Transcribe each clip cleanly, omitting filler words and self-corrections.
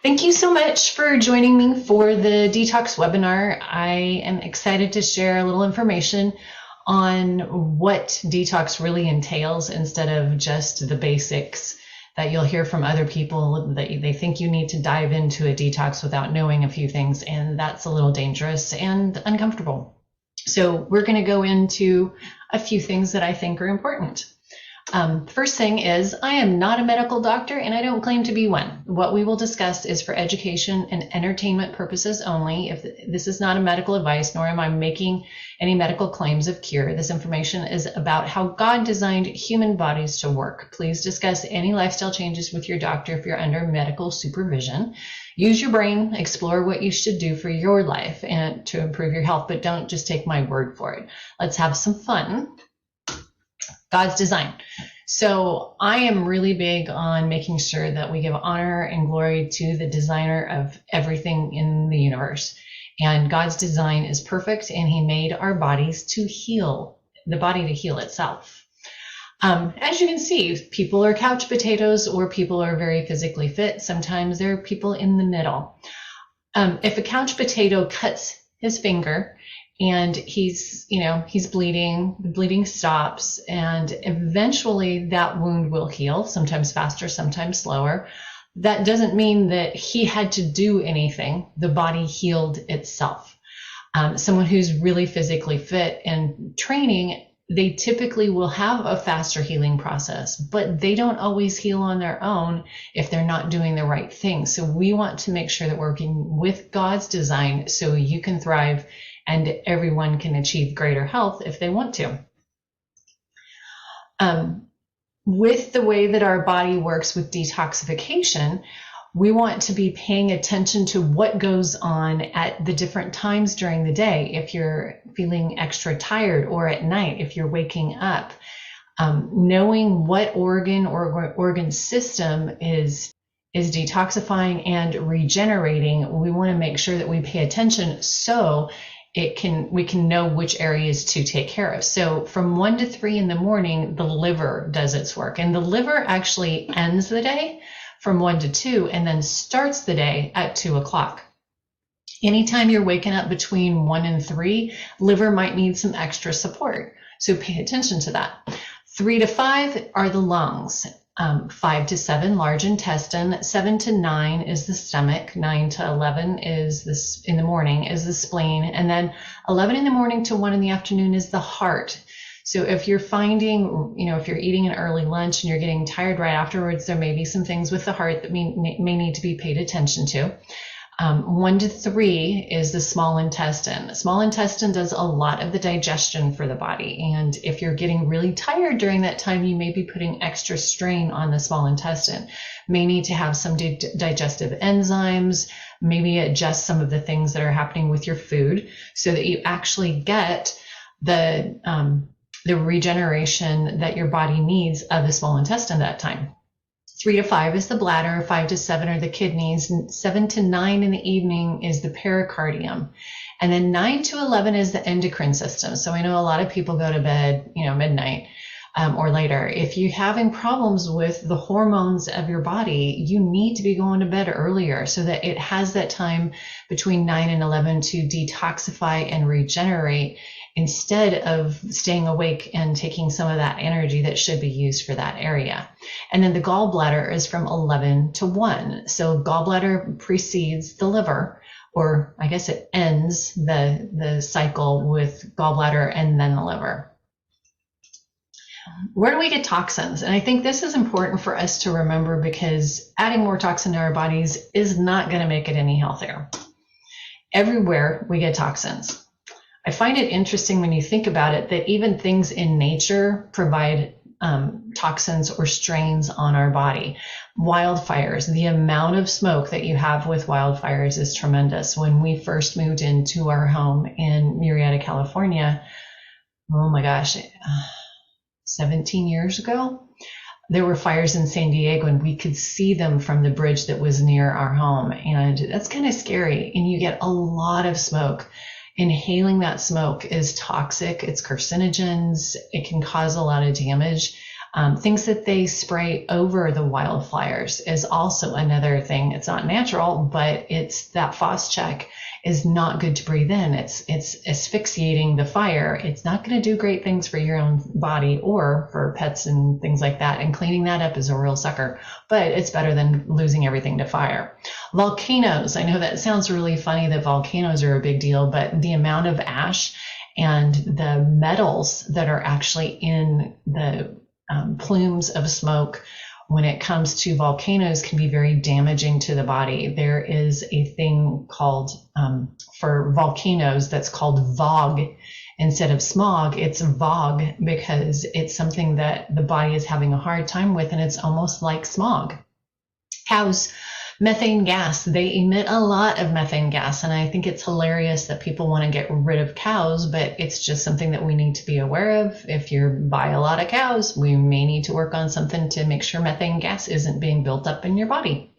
Thank you so much for joining me for the Detox webinar. I am excited to share a little information on what detox really entails instead of just the basics that you'll hear from other people that they think you need to dive into a detox without knowing a few things, and that's a little dangerous and uncomfortable. So we're going to go into a few things that I think are important. First thing is, I am not a medical doctor and I don't claim to be one. What we will discuss is for education and entertainment purposes only. If this is not a medical advice, nor am I making any medical claims of cure. This information is about how God designed human bodies to work. Please discuss any lifestyle changes with your doctor if you're under medical supervision. Use your brain, explore what you should do for your life and to improve your health, but don't just take my word for it. Let's have some fun. God's design. So I am really big on making sure that we give honor and glory to the designer of everything in the universe. And God's design is perfect, and he made our bodies to heal, the body to heal itself. As you can see, people are couch potatoes or people are very physically fit. Sometimes there are people in the middle. If a couch potato cuts his finger, and he's bleeding, the bleeding stops, and eventually that wound will heal, sometimes faster, sometimes slower. That doesn't mean that he had to do anything. The body healed itself. Someone who's really physically fit and training, they typically will have a faster healing process, but they don't always heal on their own if they're not doing the right thing. So we want to make sure that we're working with God's design so you can thrive and everyone can achieve greater health if they want to. With the way that our body works with detoxification, we want to be paying attention to what goes on at the different times during the day. If you're feeling extra tired, or at night, if you're waking up, knowing what organ or organ system is detoxifying and regenerating, we want to make sure that we pay attention so we can know which areas to take care of. So from 1 to 3 in the morning, the liver does its work, and the liver actually ends the day from 1 to 2 and then starts the day at 2 o'clock. Anytime you're waking up between 1 and 3, liver might need some extra support. So pay attention to that. 3 to 5 are the lungs. 5 to 7, large intestine. 7 to 9 is the stomach. 9 to 11 is this in the morning is the spleen. And then 11 in the morning to 1 in the afternoon is the heart. So if you're finding, if you're eating an early lunch and you're getting tired right afterwards, there may be some things with the heart that may need to be paid attention to. 1 to 3 is the small intestine. The small intestine does a lot of the digestion for the body. And if you're getting really tired during that time, you may be putting extra strain on the small intestine. May need to have some digestive enzymes, maybe adjust some of the things that are happening with your food so that you actually get the regeneration that your body needs of the small intestine that time. 3 to 5 is the bladder, 5 to 7 are the kidneys, and 7 to 9 in the evening is the pericardium. And then 9 to 11 is the endocrine system. So I know a lot of people go to bed, midnight or later. If you're having problems with the hormones of your body, you need to be going to bed earlier so that it has that time between 9 and 11 to detoxify and regenerate, instead of staying awake and taking some of that energy that should be used for that area. And then the gallbladder is from 11 to 1. So gallbladder precedes the liver, or I guess it ends the cycle with gallbladder and then the liver. Where do we get toxins? And I think this is important for us to remember, because adding more toxin to our bodies is not going to make it any healthier. Everywhere we get toxins. I find it interesting when you think about it that even things in nature provide toxins or strains on our body. Wildfires, the amount of smoke that you have with wildfires is tremendous. When we first moved into our home in Murrieta, California, oh my gosh, 17 years ago, there were fires in San Diego and we could see them from the bridge that was near our home. And that's kind of scary. And you get a lot of smoke. Inhaling that smoke is toxic. It's carcinogens. It can cause a lot of damage. Things that they spray over the wildfires is also another thing. It's not natural, but it's that Phos-Chek is not good to breathe in. It's asphyxiating the fire. It's not going to do great things for your own body or for pets and things like that. And cleaning that up is a real sucker, but it's better than losing everything to fire. Volcanoes. I know that sounds really funny that volcanoes are a big deal, but the amount of ash and the metals that are actually in the plumes of smoke when it comes to volcanoes can be very damaging to the body. There is a thing called, for volcanoes, that's called VOG. Instead of smog, it's VOG because it's something that the body is having a hard time with, and it's almost like smog. Cows, methane gas, they emit a lot of methane gas, and I think it's hilarious that people want to get rid of cows, but it's just something that we need to be aware of. If you buy a lot of cows, we may need to work on something to make sure methane gas isn't being built up in your body.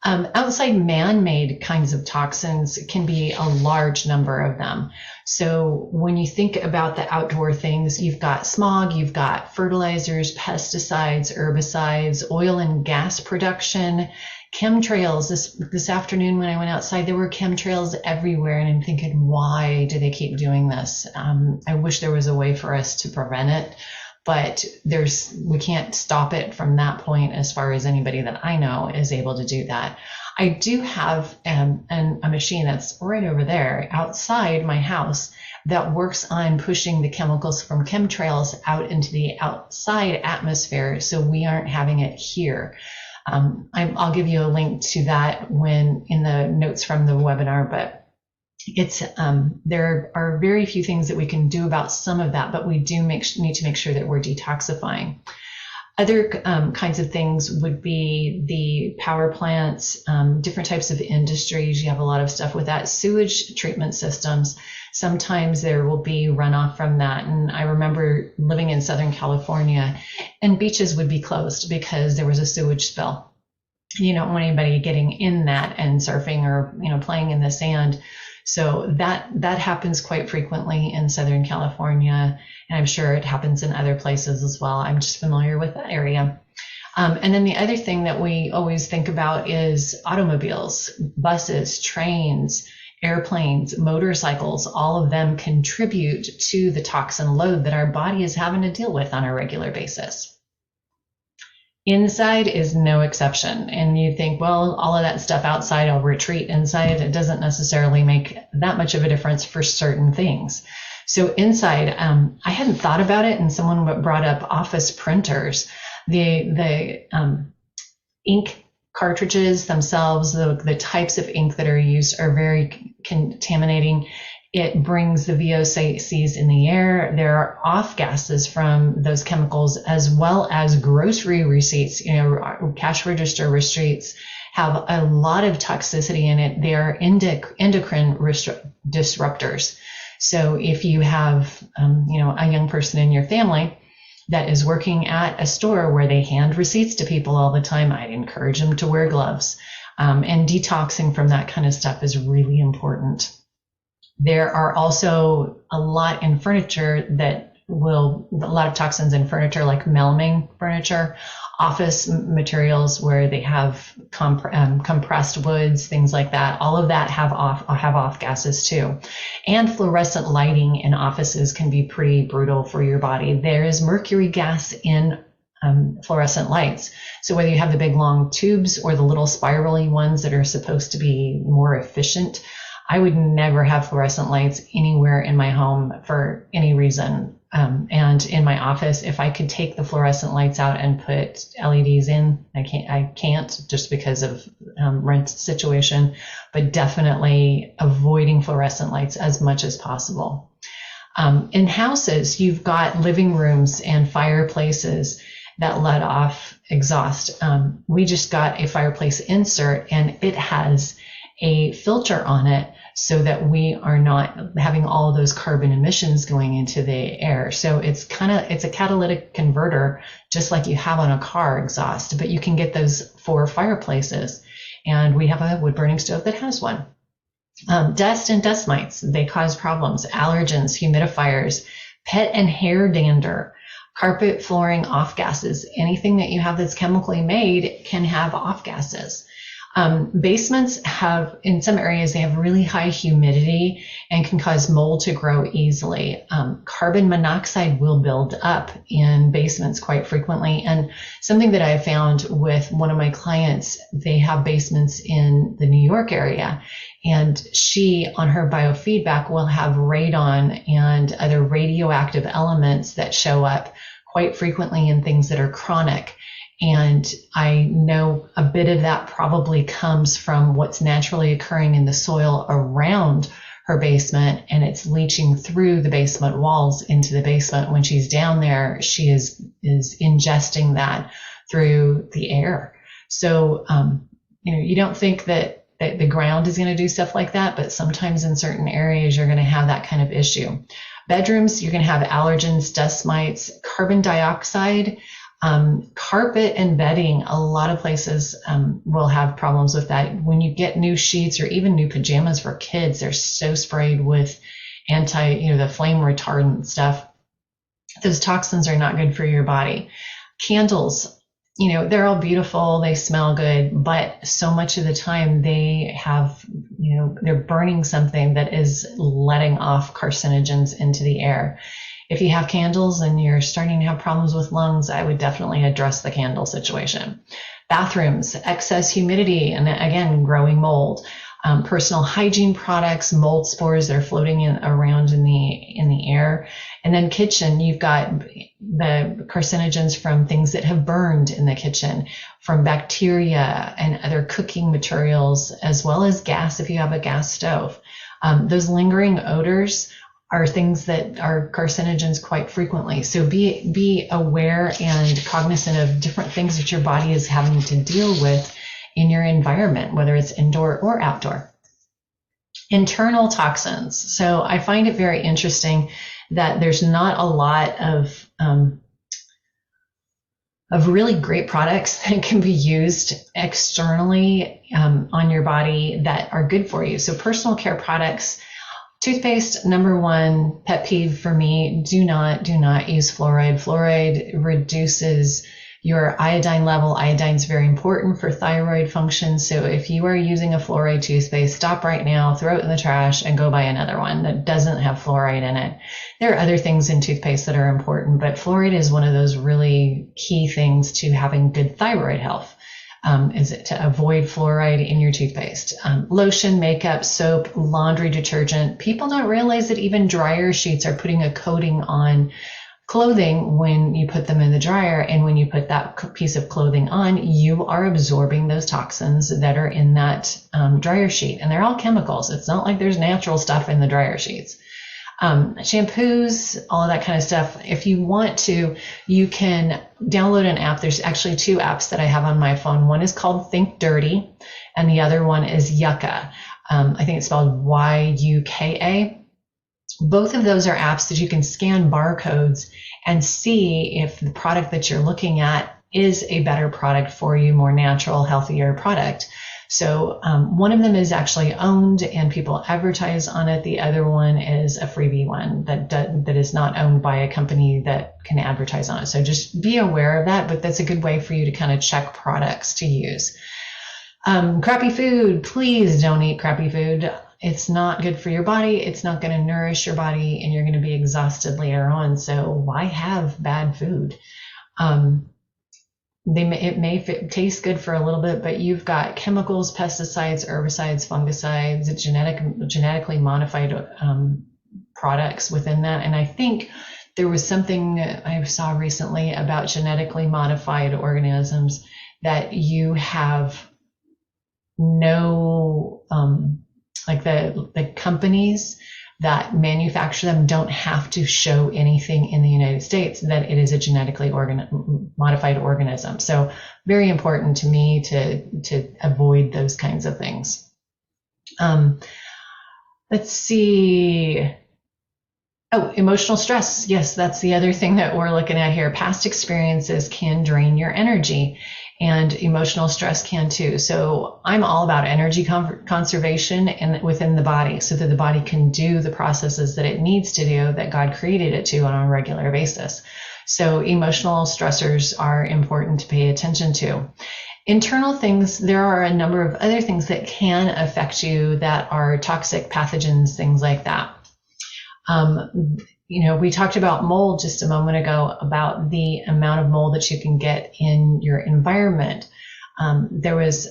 Outside man-made kinds of toxins can be a large number of them. So when you think about the outdoor things, you've got smog, you've got fertilizers, pesticides, herbicides, oil and gas production, chemtrails. This afternoon when I went outside, there were chemtrails everywhere, and I'm thinking, why do they keep doing this? I wish there was a way for us to prevent it. But we can't stop it from that point as far as anybody that I know is able to do that. I do have a machine that's right over there outside my house that works on pushing the chemicals from chemtrails out into the outside atmosphere, so we aren't having it here. I'll give you a link to that when in the notes from the webinar, but it's there are very few things that we can do about some of that, but we do need to make sure that we're detoxifying. Other kinds of things would be the power plants, different types of industries. You have a lot of stuff with that. Sewage treatment systems. Sometimes there will be runoff from that. And I remember living in Southern California, and beaches would be closed because there was a sewage spill. You don't want anybody getting in that and surfing or playing in the sand. So that happens quite frequently in Southern California, and I'm sure it happens in other places as well. I'm just familiar with that area. And then the other thing that we always think about is automobiles, buses, trains, airplanes, motorcycles. All of them contribute to the toxin load that our body is having to deal with on a regular basis. Inside is no exception. And you think, well, all of that stuff outside, I'll retreat inside. It doesn't necessarily make that much of a difference for certain things. So inside, I hadn't thought about it, and someone brought up office printers. The ink cartridges themselves, the types of ink that are used are very contaminating. It brings the VOCs in the air. There are off gases from those chemicals, as well as grocery receipts. Cash register receipts have a lot of toxicity in it. They are endocrine disruptors. So if you have, a young person in your family that is working at a store where they hand receipts to people all the time, I'd encourage them to wear gloves. And detoxing from that kind of stuff is really important. There are also a lot in furniture a lot of toxins in furniture, like melamine furniture, office materials where they have compressed woods, things like that. All of that have off gases too. And fluorescent lighting in offices can be pretty brutal for your body. There is mercury gas in fluorescent lights. So whether you have the big long tubes or the little spirally ones that are supposed to be more efficient, I would never have fluorescent lights anywhere in my home for any reason. And in my office, if I could take the fluorescent lights out and put LEDs in, I can't just because of rent situation, but definitely avoiding fluorescent lights as much as possible. In houses, you've got living rooms and fireplaces that let off exhaust. We just got a fireplace insert, and it has a filter on it so that we are not having all of those carbon emissions going into the air. So it's a catalytic converter, just like you have on a car exhaust, but you can get those for fireplaces. And we have a wood burning stove that has one. Dust and dust mites, they cause problems. Allergens, humidifiers, pet and hair dander. Carpet, flooring, off gases. Anything that you have that's chemically made can have off gases. Basements have, in some areas, they have really high humidity and can cause mold to grow easily. Carbon monoxide will build up in basements quite frequently. And something that I found with one of my clients, they have basements in the New York area. And she, on her biofeedback, will have radon and other radioactive elements that show up quite frequently in things that are chronic. And I know a bit of that probably comes from what's naturally occurring in the soil around her basement, and it's leaching through the basement walls into the basement. When she's down there, she is ingesting that through the air. So, you don't think that the ground is going to do stuff like that, but sometimes in certain areas, you're going to have that kind of issue. Bedrooms, you're going to have allergens, dust mites, carbon dioxide. Carpet and bedding, a lot of places will have problems with that. When you get new sheets or even new pajamas for kids, they're so sprayed with the flame retardant stuff. Those toxins are not good for your body. Candles, they're all beautiful, they smell good, but so much of the time they have, they're burning something that is letting off carcinogens into the air. If you have candles and you're starting to have problems with lungs, I would definitely address the candle situation. Bathrooms, excess humidity, and again, growing mold. Personal hygiene products, mold spores that are floating around in the air. And then kitchen, you've got the carcinogens from things that have burned in the kitchen, from bacteria and other cooking materials, as well as gas if you have a gas stove. Those lingering odors are things that are carcinogens quite frequently. So be aware and cognizant of different things that your body is having to deal with in your environment, whether it's indoor or outdoor. Internal toxins. So I find it very interesting that there's not a lot of really great products that can be used externally on your body that are good for you. So personal care products. Toothpaste, number one pet peeve for me, do not use fluoride. Fluoride reduces your iodine level. Iodine is very important for thyroid function. So if you are using a fluoride toothpaste, stop right now, throw it in the trash, and go buy another one that doesn't have fluoride in it. There are other things in toothpaste that are important, but fluoride is one of those really key things to having good thyroid health. Is to avoid fluoride in your toothpaste. Lotion, makeup, soap, laundry detergent. People don't realize that even dryer sheets are putting a coating on clothing when you put them in the dryer. And when you put that piece of clothing on, you are absorbing those toxins that are in that dryer sheet. And they're all chemicals. It's not like there's natural stuff in the dryer sheets. Shampoos, all of that kind of stuff. If you want to, you can download an app. There's actually two apps that I have on my phone. One is called Think Dirty, and the other one is Yucca. I think it's spelled Y-U-K-A. Both of those are apps that you can scan barcodes and see if the product that you're looking at is a better product for you, more natural, healthier product. So one of them is actually owned and people advertise on it. The other one is a freebie one that is not owned by a company that can advertise on it. So just be aware of that, but that's a good way for you to kind of check products to use. Crappy food, please don't eat crappy food. It's not good for your body. It's not going to nourish your body, and you're going to be exhausted later on. So why have bad food? It may taste good for a little bit, but you've got chemicals, pesticides, herbicides, fungicides, genetically modified products within that. And I think there was something I saw recently about genetically modified organisms that you have no, like the companies that manufacture them don't have to show anything in the United States that it is a genetically modified organism. So very important to me to avoid those kinds of things. Let's see. Oh, emotional stress. Yes, that's the other thing that we're looking at here. Past experiences can drain your energy, and emotional stress can too. So I'm all about energy conservation and within the body, so that the body can do the processes that it needs to do, that God created it to on a regular basis. So emotional stressors are important to pay attention to. Internal things, there are a number of other things that can affect you that are toxic pathogens, things like that. We talked about mold just a moment ago, about the amount of mold that you can get in your environment. There was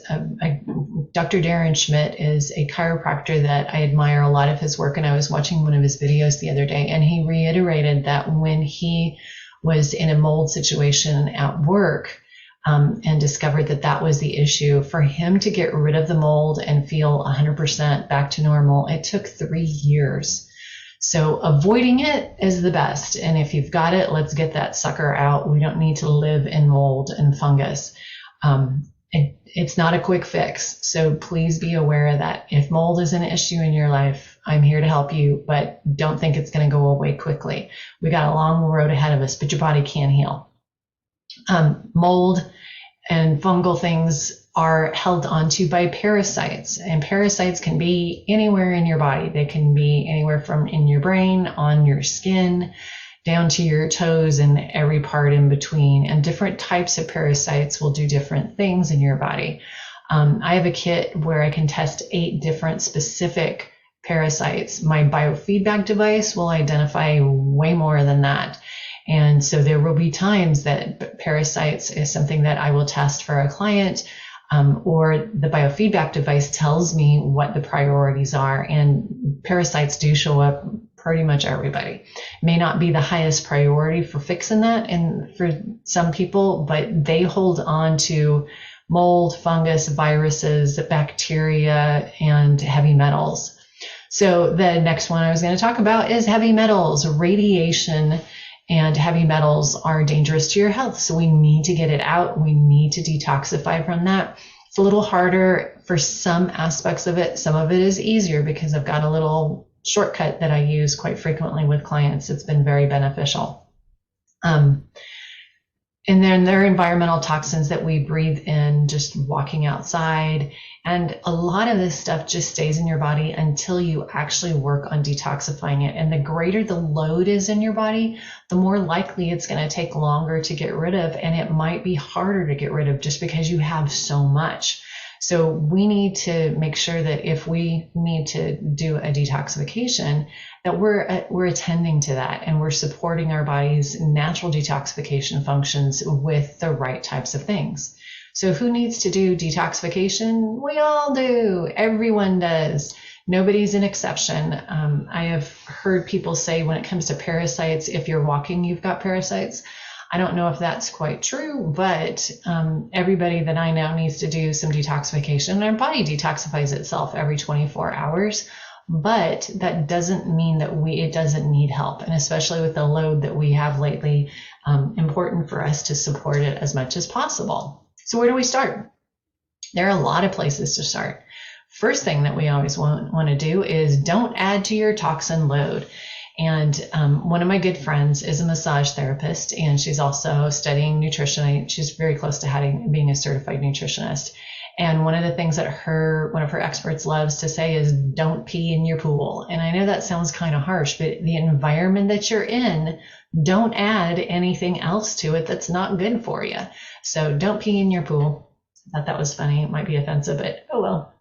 Dr. Darren Schmidt is a chiropractor that I admire a lot of his work, and I was watching one of his videos the other day, and he reiterated that when he was in a mold situation at work, and discovered that that was the issue, for him to get rid of the mold and feel 100% back to normal, it took 3 years. So avoiding it is the best. And if you've got it, let's get that sucker out. We don't need to live in mold and fungus. It's not a quick fix. So please be aware that if mold is an issue in your life, I'm here to help you, but don't think it's going to go away quickly. We got a long road ahead of us, but your body can heal. Mold and fungal things are held onto by parasites, and parasites can be anywhere in your body. They can be anywhere from in your brain, on your skin, down to your toes, and every part in between. And different types of parasites will do different things in your body. I have a kit where I can test 8 different specific parasites. My biofeedback device will identify way more than that. And so there will be times that parasites is something that I will test for a client, or the biofeedback device tells me what the priorities are. And parasites do show up pretty much everybody. May not be the highest priority for fixing that, and for some people, but they hold on to mold, fungus, viruses, bacteria, and heavy metals. So the next one I was going to talk about is heavy metals. Radiation and heavy metals are dangerous to your health. So we need to get it out. We need to detoxify from that. It's a little harder for some aspects of it. Some of it is easier because I've got a little shortcut that I use quite frequently with clients. It's been very beneficial. And then there are environmental toxins that we breathe in just walking outside. And a lot of this stuff just stays in your body until you actually work on detoxifying it. And the greater the load is in your body, the more likely it's going to take longer to get rid of. And it might be harder to get rid of just because you have so much. So we need to make sure that if we need to do a detoxification, that we're attending to that and we're supporting our body's natural detoxification functions with the right types of things. So who needs to do detoxification? We all do. Everyone does. Nobody's an exception. I have heard people say when it comes to parasites, if you're walking, you've got parasites. I don't know if that's quite true, but everybody that I know needs to do some detoxification. Our body detoxifies itself every 24 hours, but that doesn't mean that it doesn't need help. And especially with the load that we have lately, important for us to support it as much as possible. So where do we start? There are a lot of places to start. First thing that we always want to do is don't add to your toxin load. And one of my good friends is a massage therapist, and she's also studying nutrition. She's very close to being a certified nutritionist. And one of the things that one of her experts loves to say is don't pee in your pool. And I know that sounds kind of harsh, but the environment that you're in, don't add anything else to it that's not good for you. So don't pee in your pool. I thought that was funny. It might be offensive, but oh well.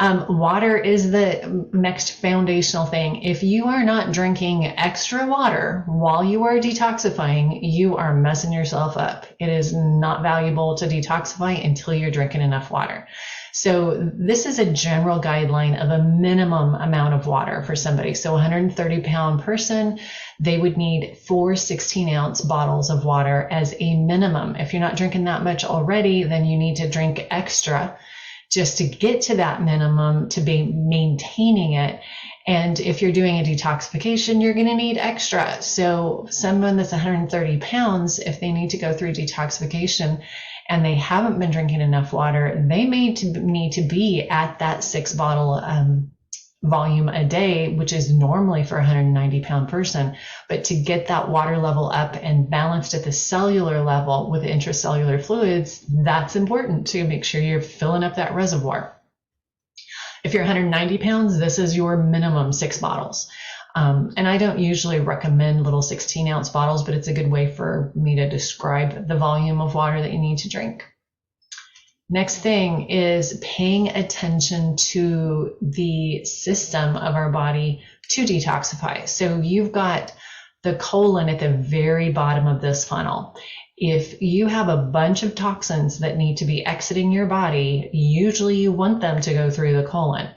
Water is the next foundational thing. If you are not drinking extra water while you are detoxifying, you are messing yourself up. It is not valuable to detoxify until you're drinking enough water. So this is a general guideline of a minimum amount of water for somebody. So a 130-pound person, they would need 4 16-ounce bottles of water as a minimum. If you're not drinking that much already, then you need to drink extra just to get to that minimum, to be maintaining it. And if you're doing a detoxification, you're going to need extra. So someone that's 130 pounds, if they need to go through detoxification and they haven't been drinking enough water, they may need to be at that 6 bottle volume a day, which is normally for a 190-pound person. But to get that water level up and balanced at the cellular level with intracellular fluids, that's important to make sure you're filling up that reservoir. If you're 190 pounds, this is your minimum 6 bottles. And I don't usually recommend little 16-ounce bottles, but it's a good way for me to describe the volume of water that you need to drink. Next thing is paying attention to the system of our body to detoxify. So you've got the colon at the very bottom of this funnel. If you have a bunch of toxins that need to be exiting your body, usually you want them to go through the colon.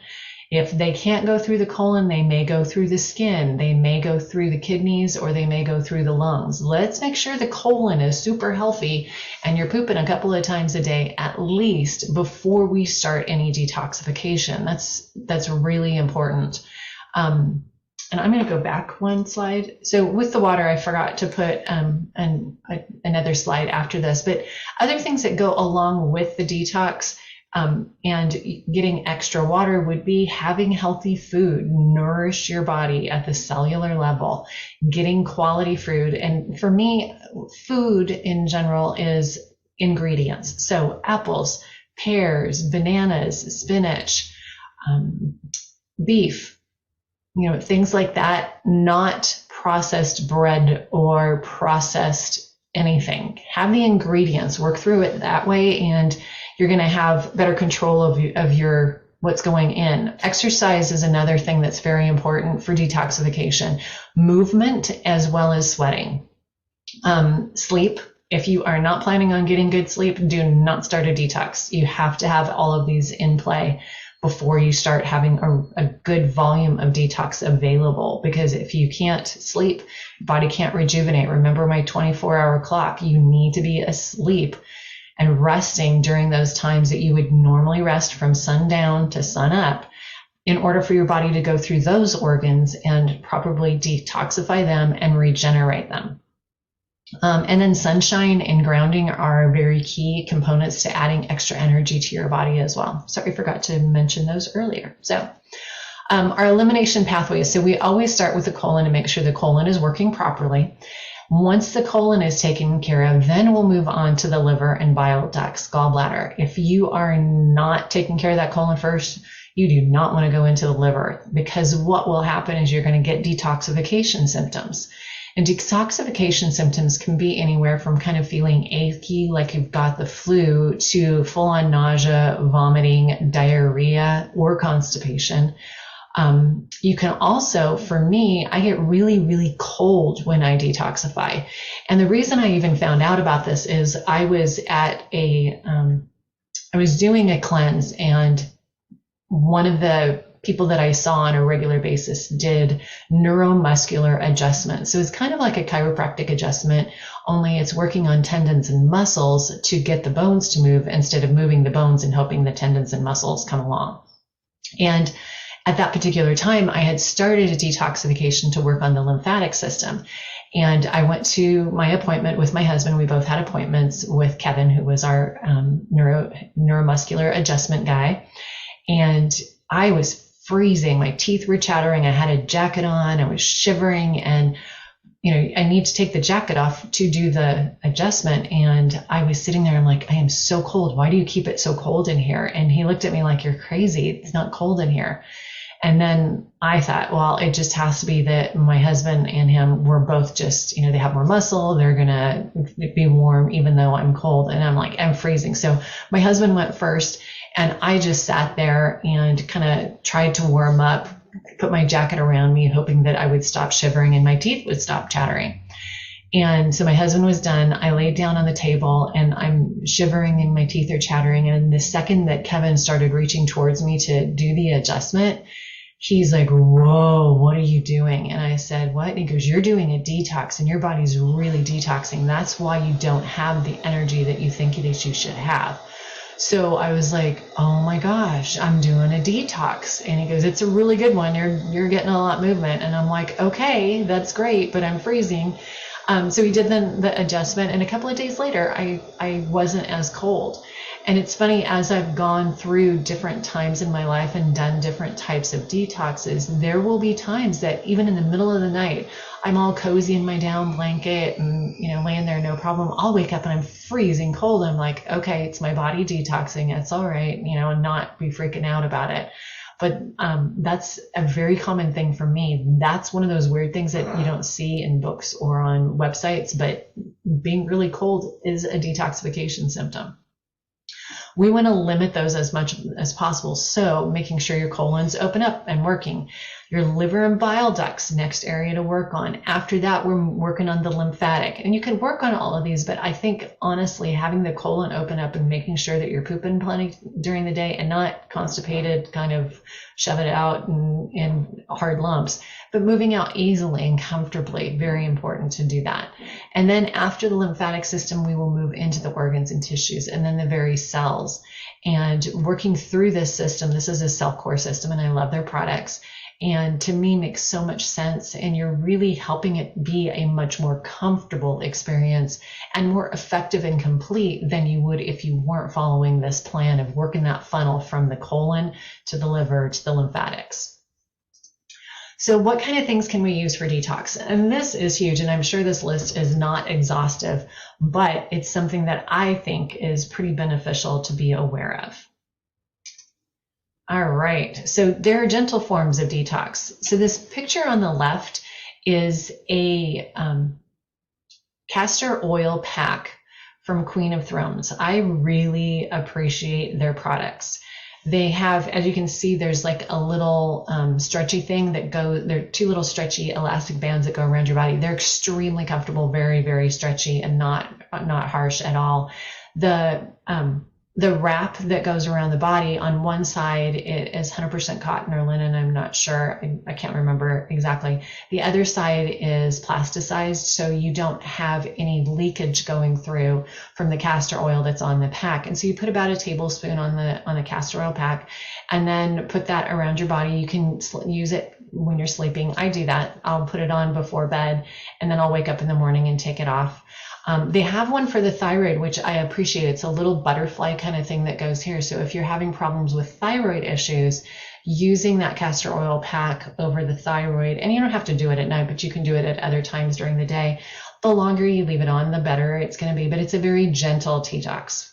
If they can't go through the colon, they may go through the skin, they may go through the kidneys, or they may go through the lungs. Let's make sure the colon is super healthy and you're pooping a couple of times a day at least before we start any detoxification. That's really important. And I'm going to go back one slide. So with the water, I forgot to put another slide after this, but other things that go along with the detox and getting extra water would be having healthy food, nourish your body at the cellular level, getting quality food. And for me, food in general is ingredients. So apples, pears, bananas, spinach, beef, things like that, not processed bread or processed anything. Have the ingredients, work through it that way, and you're going to have better control of your what's going in. Exercise is another thing that's very important for detoxification. Movement as well as sweating. Sleep. If you are not planning on getting good sleep, do not start a detox. You have to have all of these in play before you start having a good volume of detox available. Because if you can't sleep, your body can't rejuvenate. Remember my 24-hour clock. You need to be asleep and resting during those times that you would normally rest from sundown to sun up in order for your body to go through those organs and properly detoxify them and regenerate them. And then sunshine and grounding are very key components to adding extra energy to your body as well. Sorry, I forgot to mention those earlier. So our elimination pathways. So we always start with the colon to make sure the colon is working properly. Once the colon is taken care of, then we'll move on to the liver and bile ducts, gallbladder. If you are not taking care of that colon first, you do not want to go into the liver, because what will happen is you're going to get detoxification symptoms. And detoxification symptoms can be anywhere from kind of feeling achy, like you've got the flu, to full-on nausea, vomiting, diarrhea, or constipation. You can also, for me, I get really, really cold when I detoxify. And the reason I even found out about this is I was doing a cleanse, and one of the people that I saw on a regular basis did neuromuscular adjustment. So it's kind of like a chiropractic adjustment, only it's working on tendons and muscles to get the bones to move instead of moving the bones and hoping the tendons and muscles come along. And at that particular time, I had started a detoxification to work on the lymphatic system. And I went to my appointment with my husband. We both had appointments with Kevin, who was our neuromuscular adjustment guy. And I was freezing. My teeth were chattering. I had a jacket on. I was shivering. And, I need to take the jacket off to do the adjustment. And I was sitting there. I'm like, I am so cold. Why do you keep it so cold in here? And he looked at me like, you're crazy. It's not cold in here. And then I thought, well, it just has to be that my husband and him were both just, they have more muscle. They're going to be warm, even though I'm cold. And I'm like, I'm freezing. So my husband went first, and I just sat there and kind of tried to warm up, put my jacket around me, hoping that I would stop shivering and my teeth would stop chattering. And so my husband was done. I laid down on the table and I'm shivering and my teeth are chattering. And the second that Kevin started reaching towards me to do the adjustment, he's like, whoa, what are you doing? And I said, what? And he goes, you're doing a detox and your body's really detoxing. That's why you don't have the energy that you think that you should have. So I was like, oh my gosh, I'm doing a detox. And he goes, it's a really good one. You're getting a lot of movement. And I'm like, okay, that's great, but I'm freezing. So he did the adjustment, and a couple of days later, I wasn't as cold. And it's funny, as I've gone through different times in my life and done different types of detoxes, there will be times that even in the middle of the night, I'm all cozy in my down blanket and, laying there, no problem. I'll wake up and I'm freezing cold. I'm like, okay, it's my body detoxing. It's all right, and not be freaking out about it. But that's a very common thing for me. That's one of those weird things that you don't see in books or on websites, but being really cold is a detoxification symptom. We want to limit those as much as possible. So making sure your colon's open up and working. Your liver and bile ducts, next area to work on. After that, we're working on the lymphatic. And you can work on all of these, but I think honestly, having the colon open up and making sure that you're pooping plenty during the day and not constipated, kind of shove it out in hard lumps, but moving out easily and comfortably, very important to do that. And then after the lymphatic system, we will move into the organs and tissues and then the very cells. And working through this system, this is a Cellcore system and I love their products. And to me makes so much sense, and you're really helping it be a much more comfortable experience and more effective and complete than you would if you weren't following this plan of working that funnel from the colon to the liver to the lymphatics. So what kind of things can we use for detox? And this is huge, and I'm sure this list is not exhaustive, but it's something that I think is pretty beneficial to be aware of. All right, so there are gentle forms of detox. So this picture on the left is a castor oil pack from Queen of Thrones. I really appreciate their products. They have, as you can see, there's like a little stretchy thing that goes, there are two little stretchy elastic bands that go around your body. They're extremely comfortable, very, very stretchy and not harsh at all. The wrap that goes around the body, on one side it is 100% cotton or linen, I'm not sure, I can't remember exactly. The other side is plasticized, so you don't have any leakage going through from the castor oil that's on the pack. And so you put about a tablespoon on the castor oil pack and then put that around your body. You can use it when you're sleeping. I do that. I'll put it on before bed and then I'll wake up in the morning and take it off. They have one for the thyroid, which I appreciate. It's a little butterfly kind of thing that goes here. So if you're having problems with thyroid issues, using that castor oil pack over the thyroid, and you don't have to do it at night, but you can do it at other times during the day. The longer you leave it on, the better it's going to be, but it's a very gentle detox.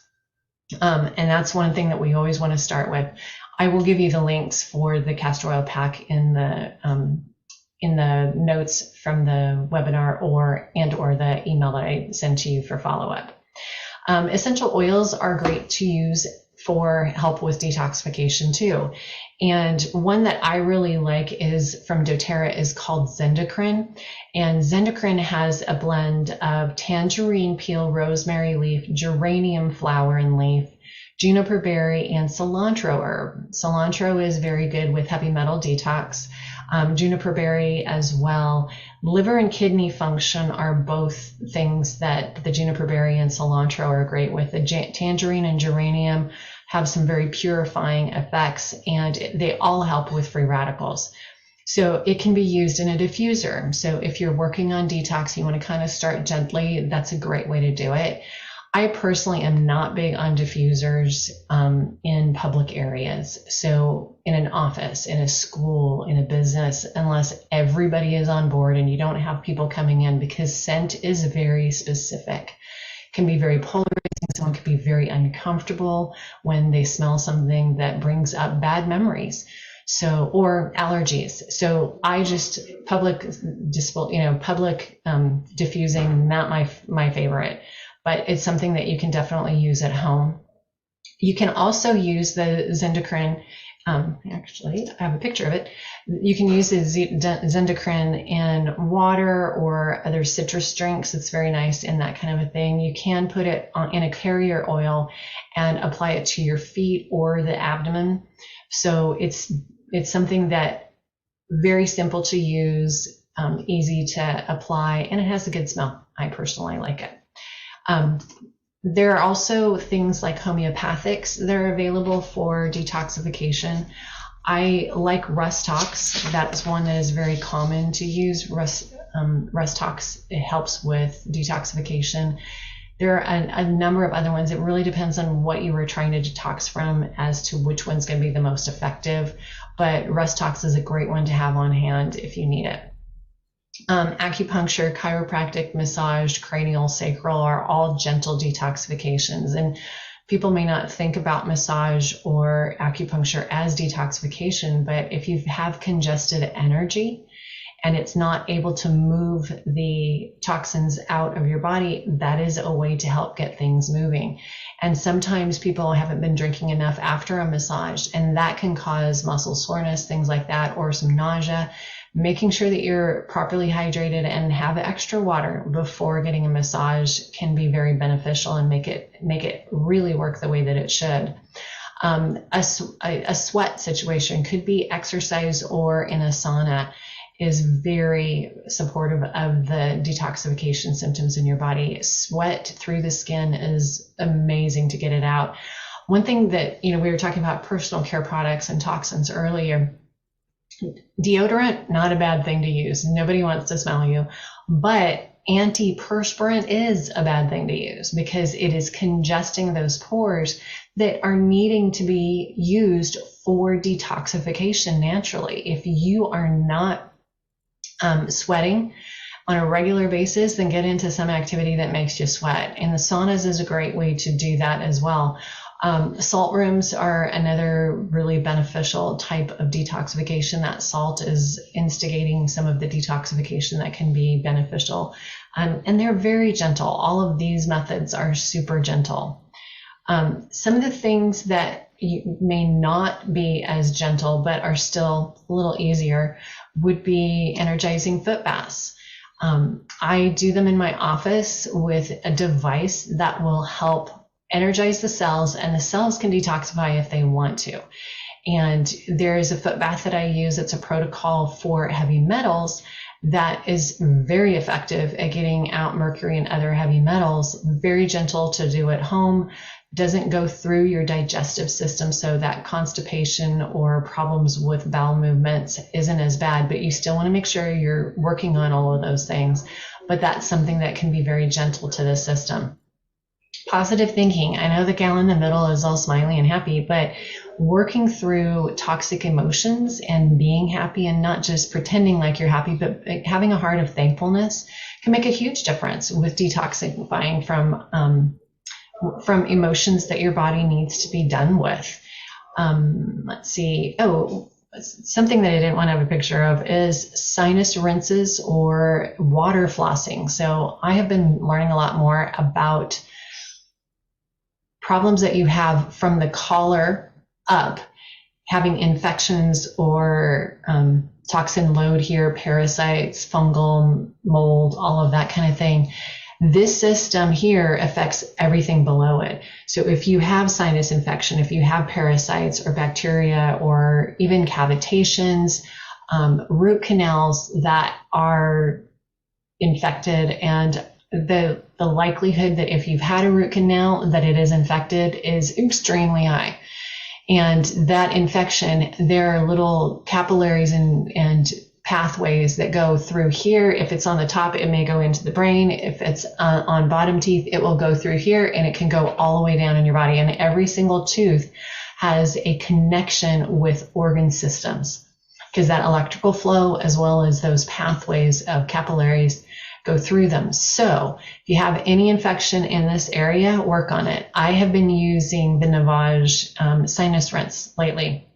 And that's one thing that we always want to start with. I will give you the links for the castor oil pack in the notes from the webinar or the email that I send to you for follow-up. Essential oils are great to use for help with detoxification too. And one that I really like is from doTERRA is called Zendocrine. And Zendocrine has a blend of tangerine peel, rosemary leaf, geranium flower and leaf, juniper berry, and cilantro herb. Cilantro is very good with heavy metal detox. Juniper berry as well. Liver and kidney function are both things that the juniper berry and cilantro are great with. The tangerine and geranium have some very purifying effects, and they all help with free radicals. So it can be used in a diffuser. So if you're working on detox, you want to kind of start gently, that's a great way to do it. I personally am not big on diffusers in public areas. So in an office, in a school, in a business, unless everybody is on board and you don't have people coming in, because scent is very specific. It can be very polarizing. Someone could be very uncomfortable when they smell something that brings up bad memories. So, or allergies. So I just public diffusing, not my favorite. But it's something that you can definitely use at home. You can also use the Zendocrine. Actually, I have a picture of it. You can use the Zendocrine in water or other citrus drinks. It's very nice in that kind of a thing. You can put it in a carrier oil and apply it to your feet or the abdomen. So it's something that very simple to use, easy to apply, and it has a good smell. I personally like it. There are also things like homeopathics that are available for detoxification. I like Rustox. That's one that is very common to use. Rustox, it helps with detoxification. There are a number of other ones. It really depends on what you were trying to detox from as to which one's going to be the most effective. But Rustox is a great one to have on hand if you need it. Acupuncture, chiropractic, massage, cranial, sacral are all gentle detoxifications. And people may not think about massage or acupuncture as detoxification, but if you have congested energy and it's not able to move the toxins out of your body, that is a way to help get things moving. And sometimes people haven't been drinking enough after a massage, and that can cause muscle soreness, things like that, or some nausea. Making sure that you're properly hydrated and have extra water before getting a massage can be very beneficial and make it really work the way that it should. A sweat situation could be exercise or in a sauna is very supportive of the detoxification symptoms in your body. Sweat through the skin is amazing to get it out. One thing that, we were talking about personal care products and toxins earlier. Deodorant, not a bad thing to use. Nobody wants to smell you, but antiperspirant is a bad thing to use because it is congesting those pores that are needing to be used for detoxification naturally. If you are not sweating on a regular basis, then get into some activity that makes you sweat. And the saunas is a great way to do that as well. Salt rooms are another really beneficial type of detoxification. That salt is instigating some of the detoxification that can be beneficial. And they're very gentle. All of these methods are super gentle. Some of the things that may not be as gentle but are still a little easier would be energizing foot baths. I do them in my office with a device that will help energize the cells, and the cells can detoxify if they want to. And there is a foot bath that I use. It's a protocol for heavy metals that is very effective at getting out mercury and other heavy metals. Very gentle to do at home. Doesn't go through your digestive system, so that constipation or problems with bowel movements isn't as bad, but you still want to make sure you're working on all of those things. But that's something that can be very gentle to the system. Positive thinking. I know the gal in the middle is all smiley and happy, but working through toxic emotions and being happy and not just pretending like you're happy, but having a heart of thankfulness can make a huge difference with detoxifying from emotions that your body needs to be done with. Let's see. Oh, something that I didn't want to have a picture of is sinus rinses or water flossing. So I have been learning a lot more about problems that you have from the collar up, having infections or toxin load here, parasites, fungal, mold, all of that kind of thing. This system here affects everything below it. So if you have sinus infection, if you have parasites or bacteria or even cavitations, root canals that are infected, and the likelihood that if you've had a root canal that it is infected is extremely high. And that infection, there are little capillaries and pathways that go through here. If it's on the top, it may go into the brain. If it's on bottom teeth, it will go through here, and it can go all the way down in your body. And every single tooth has a connection with organ systems, because that electrical flow as well as those pathways of capillaries go through them. So if you have any infection in this area, work on it. I have been using the Navage sinus rinse lately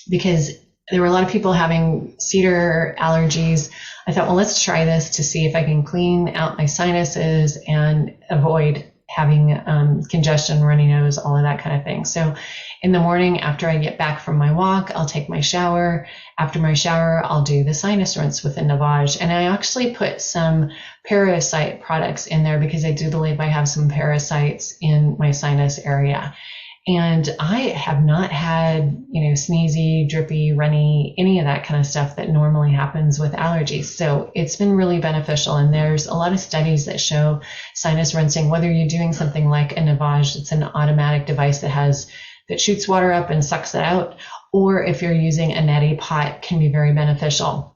because there were a lot of people having cedar allergies. I thought, well, let's try this to see if I can clean out my sinuses and avoid having congestion, runny nose, all of that kind of thing. So in the morning after I get back from my walk, I'll take my shower. After my shower, I'll do the sinus rinse with the Navage. And I actually put some parasite products in there because I do believe I have some parasites in my sinus area. And I have not had, sneezy, drippy, runny, any of that kind of stuff that normally happens with allergies. So it's been really beneficial. And there's a lot of studies that show sinus rinsing, whether you're doing something like a Navage, it's an automatic device that shoots water up and sucks it out, or if you're using a neti pot, can be very beneficial.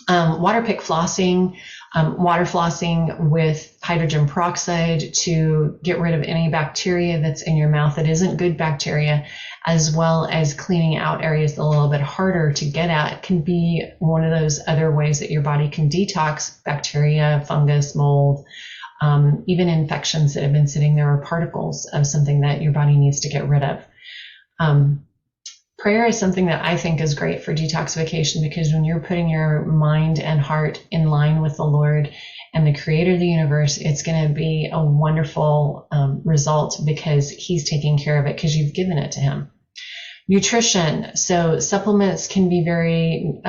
Water pick flossing, water flossing with hydrogen peroxide to get rid of any bacteria that's in your mouth that isn't good bacteria, as well as cleaning out areas a little bit harder to get at, can be one of those other ways that your body can detox bacteria, fungus, mold, even infections that have been sitting there or particles of something that your body needs to get rid of. Prayer is something that I think is great for detoxification, because when you're putting your mind and heart in line with the Lord and the creator of the universe, it's going to be a wonderful result, because he's taking care of it because you've given it to him. Nutrition. So supplements can be very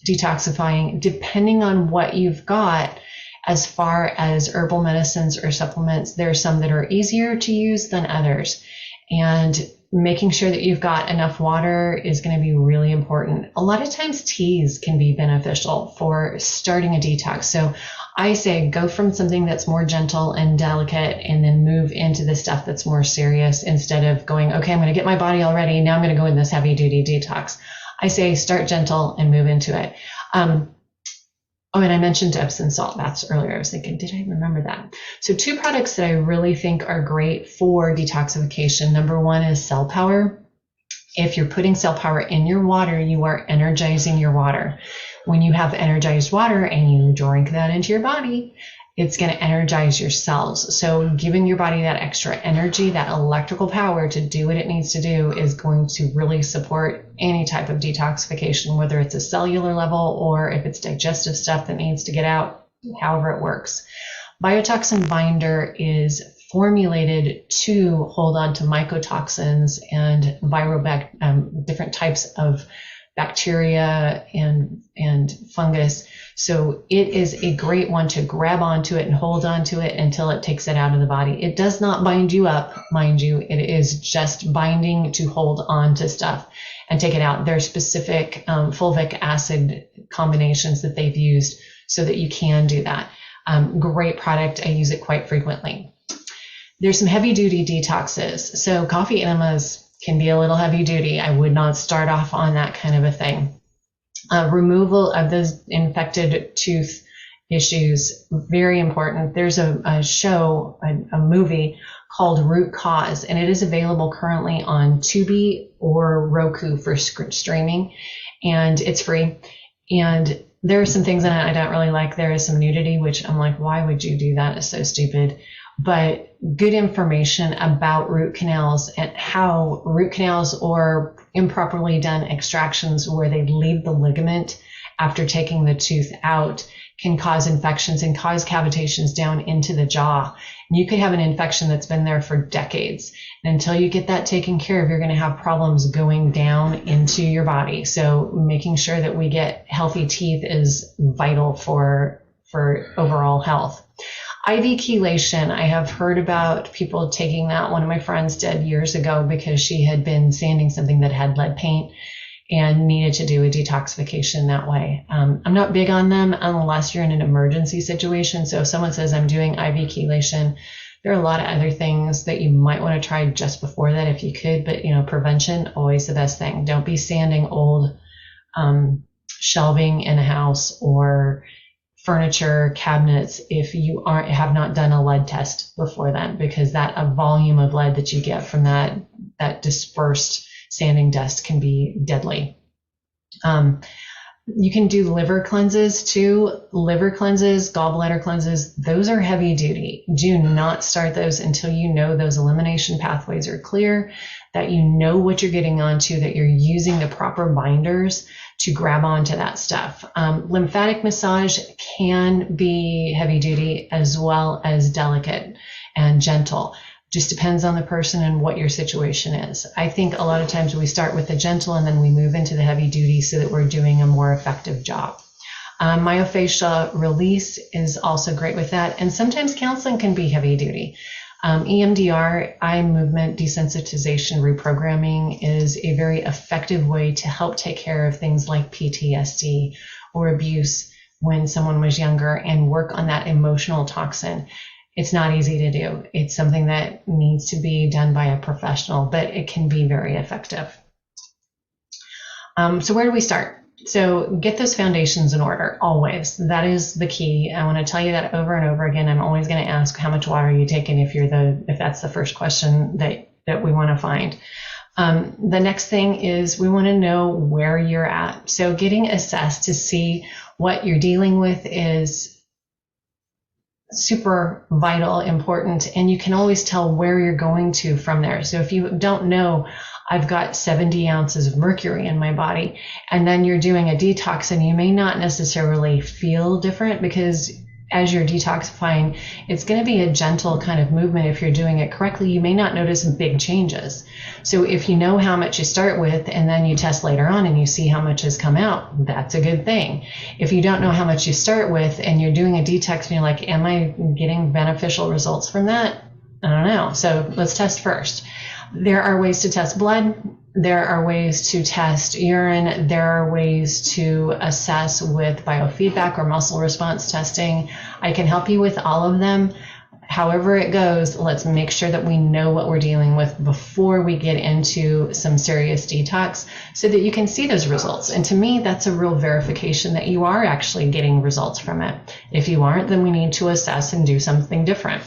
detoxifying depending on what you've got. As far as herbal medicines or supplements, there are some that are easier to use than others. And making sure that you've got enough water is going to be really important. A lot of times teas can be beneficial for starting a detox. So I say go from something that's more gentle and delicate and then move into the stuff that's more serious, instead of going, okay, I'm going to get my body all ready. Now I'm going to go in this heavy duty detox. I say start gentle and move into it. Oh, and I mentioned Epsom salt baths earlier. I was thinking, did I remember that? So 2 products that I really think are great for detoxification. Number 1 is Cell Power. If you're putting Cell Power in your water, you are energizing your water. When you have energized water and you drink that into your body, it's going to energize your cells. So giving your body that extra energy, that electrical power to do what it needs to do, is going to really support any type of detoxification, whether it's a cellular level or if it's digestive stuff that needs to get out, however it works. Biotoxin Binder is formulated to hold on to mycotoxins and different types of bacteria and fungus. So it is a great one to grab onto it and hold onto it until it takes it out of the body. It does not bind you up, mind you. It is just binding to hold on to stuff and take it out. There are specific fulvic acid combinations that they've used so that you can do that. Great product. I use it quite frequently. There's some heavy duty detoxes. So coffee enemas can be a little heavy duty. I would not start off on that kind of a thing. Removal of those infected tooth issues, very important. There's a show, a movie called Root Cause, and it is available currently on Tubi or Roku for streaming, and it's free. And there are some things in it I don't really like. There is some nudity, which I'm like, why would you do that? It's so stupid. But good information about root canals and how root canals or improperly done extractions where they leave the ligament after taking the tooth out can cause infections and cause cavitations down into the jaw. And you could have an infection that's been there for decades. And until you get that taken care of, you're going to have problems going down into your body. So making sure that we get healthy teeth is vital for overall health. IV chelation, I have heard about people taking that. One of my friends did years ago because she had been sanding something that had lead paint and needed to do a detoxification that way. I'm not big on them unless you're in an emergency situation. So if someone says I'm doing IV chelation, there are a lot of other things that you might want to try just before that if you could, but prevention, always the best thing. Don't be sanding old shelving in a house or furniture, cabinets, if you have not done a lead test before then, because a volume of lead that you get from that dispersed sanding dust can be deadly. You can do liver cleanses too. Liver cleanses, gallbladder cleanses, those are heavy duty. Do not start those until you know those elimination pathways are clear, that you know what you're getting onto, that you're using the proper binders to grab onto that stuff. Lymphatic massage can be heavy duty as well as delicate and gentle. Just depends on the person and what your situation is. I think a lot of times we start with the gentle and then we move into the heavy duty so that we're doing a more effective job. Myofascial release is also great with that. And sometimes counseling can be heavy duty. EMDR, eye movement desensitization reprogramming, is a very effective way to help take care of things like PTSD or abuse when someone was younger and work on that emotional toxin. It's not easy to do. It's something that needs to be done by a professional, but it can be very effective. So where do we start? So get those foundations in order, always. That is the key. I want to tell you that over and over again. I'm always going to ask how much water are you taking if that's the first question that we want to find. The next thing is we want to know where you're at. So getting assessed to see what you're dealing with is super vital, important, and you can always tell where you're going to from there. So if you don't know, I've got 70 ounces of mercury in my body, and then you're doing a detox, and you may not necessarily feel different, because as you're detoxifying, it's going to be a gentle kind of movement. If you're doing it correctly, you may not notice big changes. So if you know how much you start with and then you test later on and you see how much has come out, that's a good thing. If you don't know how much you start with and you're doing a detox and you're like, am I getting beneficial results from that? I don't know. So let's test first. There are ways to test blood. There are ways to test urine. There are ways to assess with biofeedback or muscle response testing. I can help you with all of them. However it goes, let's make sure that we know what we're dealing with before we get into some serious detox, so that you can see those results. And to me, that's a real verification that you are actually getting results from it. If you aren't, then we need to assess and do something different.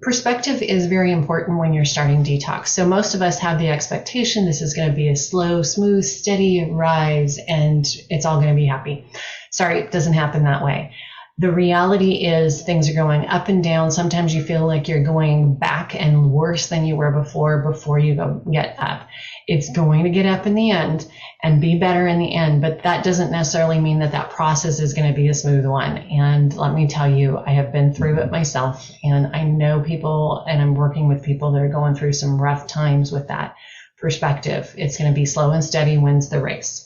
Perspective is very important when you're starting detox. So most of us have the expectation this is going to be a slow, smooth, steady rise and it's all going to be happy. Sorry, it doesn't happen that way. The reality is things are going up and down. Sometimes you feel like you're going back and worse than you were before you get up. It's going to get up in the end and be better in the end, but that doesn't necessarily mean that process is going to be a smooth one. And let me tell you, I have been through it myself, and I know people, and I'm working with people that are going through some rough times with that perspective. It's going to be slow and steady wins the race.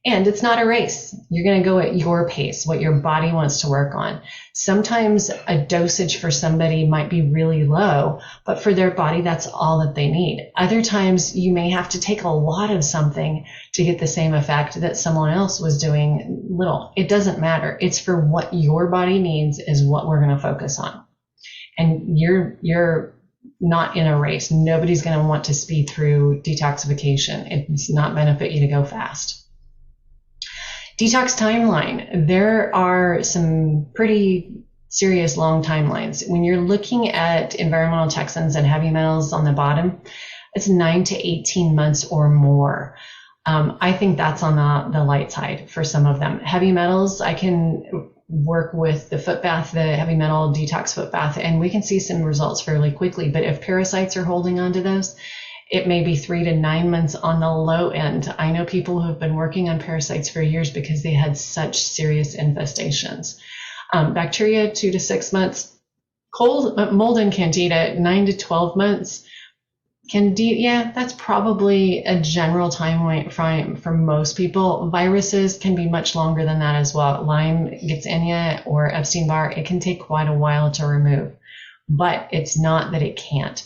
And it's not a race. You're going to go at your pace, what your body wants to work on. Sometimes a dosage for somebody might be really low, but for their body, that's all that they need. Other times you may have to take a lot of something to get the same effect that someone else was doing little. It doesn't matter. It's for what your body needs is what we're going to focus on. And you're not in a race. Nobody's going to want to speed through detoxification. It's not benefit you to go fast. Detox timeline. There are some pretty serious long timelines. When you're looking at environmental toxins and heavy metals on the bottom, it's 9 to 18 months or more. I think that's on the light side for some of them. Heavy metals, I can work with the foot bath, the heavy metal detox foot bath, and we can see some results fairly quickly. But if parasites are holding on to those, it may be 3 to 9 months on the low end. I know people who have been working on parasites for years because they had such serious infestations. Bacteria, 2 to 6 months. Mold and candida, 9 to 12 months. Candida, that's probably a general time frame for most people. Viruses can be much longer than that as well. Lyme gets in you, or Epstein-Barr, it can take quite a while to remove. But it's not that it can't.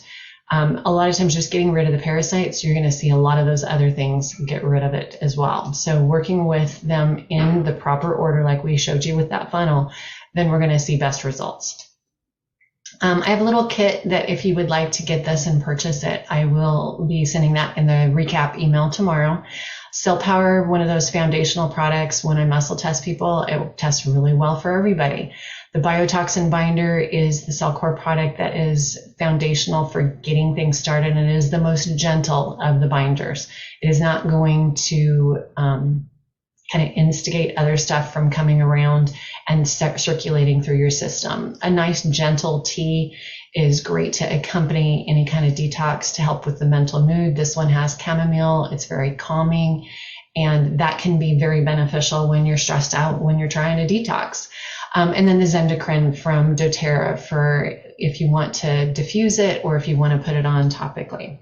A lot of times just getting rid of the parasites, you're going to see a lot of those other things get rid of it as well. So working with them in the proper order, like we showed you with that funnel, then we're going to see best results. I have a little kit that if you would like to get this and purchase it, I will be sending that in the recap email tomorrow. Cell Power, one of those foundational products, when I muscle test people, it tests really well for everybody. The biotoxin binder is the Cell Core product that is foundational for getting things started, and it is the most gentle of the binders. It is not going to kind of instigate other stuff from coming around and circulating through your system. A nice gentle tea is great to accompany any kind of detox to help with the mental mood. This one has chamomile. It's very calming, and that can be very beneficial when you're stressed out, when you're trying to detox. And then the Zendocrine from doTERRA for if you want to diffuse it or if you want to put it on topically.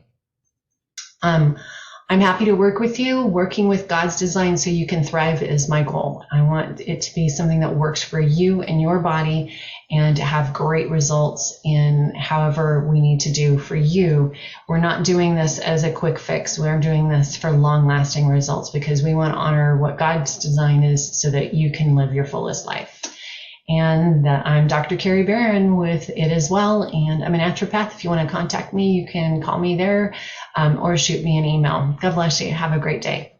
I'm happy to work with you. Working with God's design so you can thrive is my goal. I want it to be something that works for you and your body, and to have great results in however we need to do for you. We're not doing this as a quick fix. We're doing this for long-lasting results because we want to honor what God's design is so that you can live your fullest life. And I'm Dr. Carrie Barron with It As Well, and I'm a naturopath. If you want to contact me, you can call me there or shoot me an email. God bless you. Have a great day.